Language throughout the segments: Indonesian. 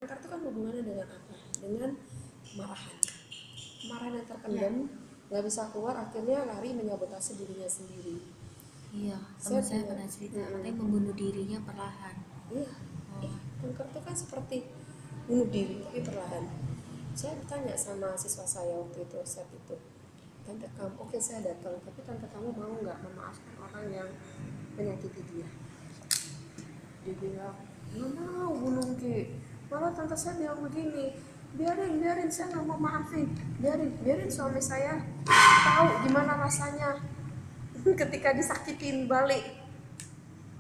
Kanker itu kan hubungannya dengan apa? Dengan kemarahan. Kemarahan yang terpendam, nggak bisa keluar, akhirnya lari menyabotase dirinya sendiri. Iya, teman saya pernah cerita, katanya membunuh dirinya perlahan. Iya, kanker itu kan seperti bunuh diri tapi perlahan. Saya bertanya sama siswa saya waktu itu, saat itu, tante kamu, oke saya datang, tapi tante kamu mau nggak memaafkan orang yang menyakiti dia? Dia bilang, nggak mau bunuh Ki. Malah tante saya bilang begini, biarin saya nggak mau maafin, biarin suami saya tahu gimana rasanya ketika disakitin balik.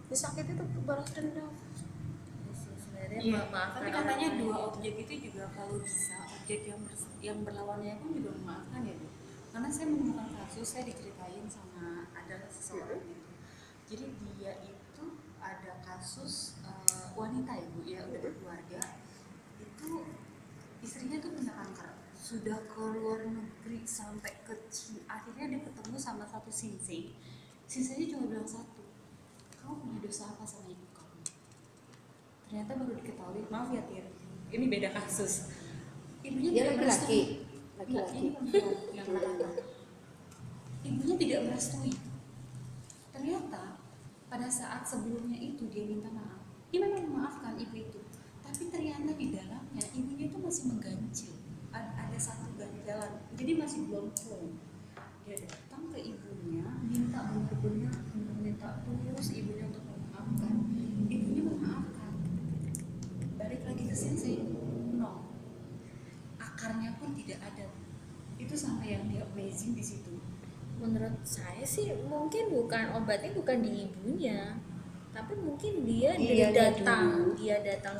Disakiti itu balas dendam. Iya, tapi katanya dua objek itu juga kalau bisa objek yang berlawannya pun juga memaafkan ya Bu. Karena saya menemukan kasus, saya diceritain sama ada seseorang gitu. Jadi dia itu ada kasus wanita ya Bu, ya udah berkeluarga, itu istrinya tuh kena kanker, sudah ke luar negeri sampai ke China, akhirnya dia ketemu sama satu sinsei. Sinseinya cuma bilang satu, kamu punya dosa apa sama ibu kamu? Ternyata baru diketahui, maaf ya Tir, ini beda kasus. Ibunya Dia tidak laki-laki. Ini perempuan yang anak. Ibunya tidak merestui. Ternyata pada saat sebelumnya itu dia minta maaf. Dia memang memaafkan ibu itu, tapi ternyata di dalamnya ibunya itu masih mengganjil. Ada satu ganjalan, jadi masih belum full. Dia datang ke ibunya, minta benar-benar minta tulus ibunya untuk memaafkan. Ibunya memaafkan. Balik lagi ke sensei, no, akarnya pun tidak ada. Itu sampai yang dia amazing di situ. Menurut saya sih mungkin obatnya bukan di ibunya, tapi mungkin dia datang ke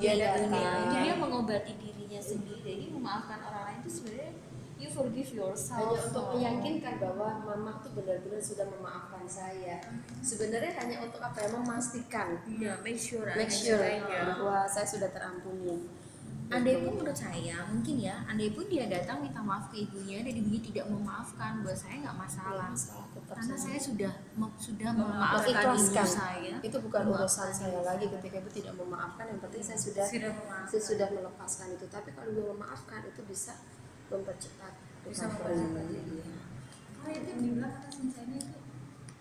ibunya, dia mengobati dirinya sendiri. Jadi memaafkan orang lain itu sebenarnya you forgive yourself. Hanya untuk meyakinkan bahwa mama tuh benar-benar sudah memaafkan saya. Sebenarnya hanya untuk apa ya? Memastikan. Make sure bahwa saya sudah terampuni. Andai pun menurut saya mungkin ya, andai pun dia datang minta maaf ke ibunya dan ibunya tidak memaafkan, buat saya nggak masalah. Karena saya sudah memaafkan ibu saya. Itu bukan urusan saya lagi ketika ibu tidak memaafkan. Yang penting saya sudah melepaskan itu. Tapi kalau dia memaafkan itu bisa mempercepat dia. Kalau itu dibilang kata senseinya itu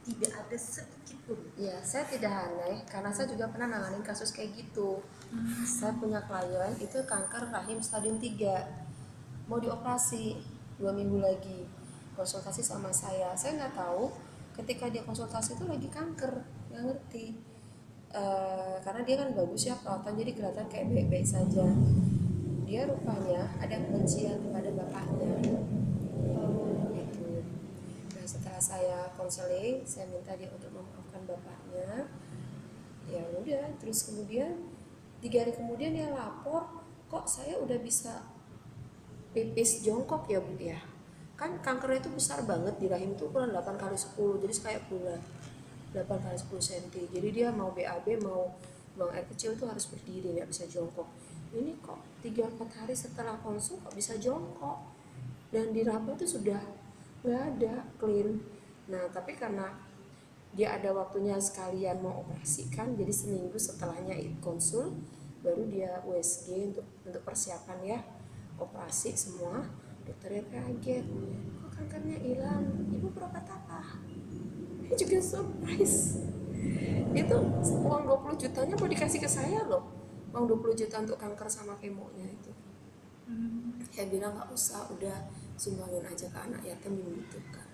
tidak ada sedikit pun. Ya, saya tidak aneh karena saya juga pernah nanganin kasus kayak gitu. Saya punya klien itu kanker rahim stadium 3, mau dioperasi 2 minggu lagi, konsultasi sama saya nggak tahu ketika dia konsultasi itu lagi kanker, nggak ngerti. Karena dia kan bagus ya perawatan, jadi kelihatan kayak baik-baik saja. Dia rupanya ada kebencian kepada bapaknya gitu. Nah, setelah saya konseling, saya minta dia untuk memaafkan bapaknya. Ya udah, terus kemudian 3 hari kemudian dia lapor, kok saya udah bisa pipis jongkok ya Bu ya. Kan kankernya itu besar banget di rahim itu, ukuran 8 kali 10, jadi kayak bulan 8 kali 10 cm. Jadi dia mau BAB, mau buang air kecil itu harus berdiri, nggak bisa jongkok. Ini kok 3-4 hari setelah konsul kok bisa jongkok, dan di rahim itu sudah nggak ada, clean. Nah tapi karena dia ada waktunya sekalian mau operasikan, jadi seminggu setelahnya konsul baru dia USG untuk persiapan ya operasi semua. Dokternya kaget, kok kankernya hilang, ibu berobat apa? Dia juga surprise. Itu uang 20 jutanya mau dikasih ke saya loh, uang 20 juta untuk kanker sama kemonya itu. Saya bilang nggak usah, udah sumbangin aja ke anak yatim membutuhkan.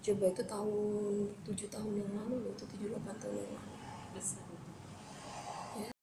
Coba itu tahun 7 tahun yang lalu loh, itu 7-8 tahun yang lalu. Besar.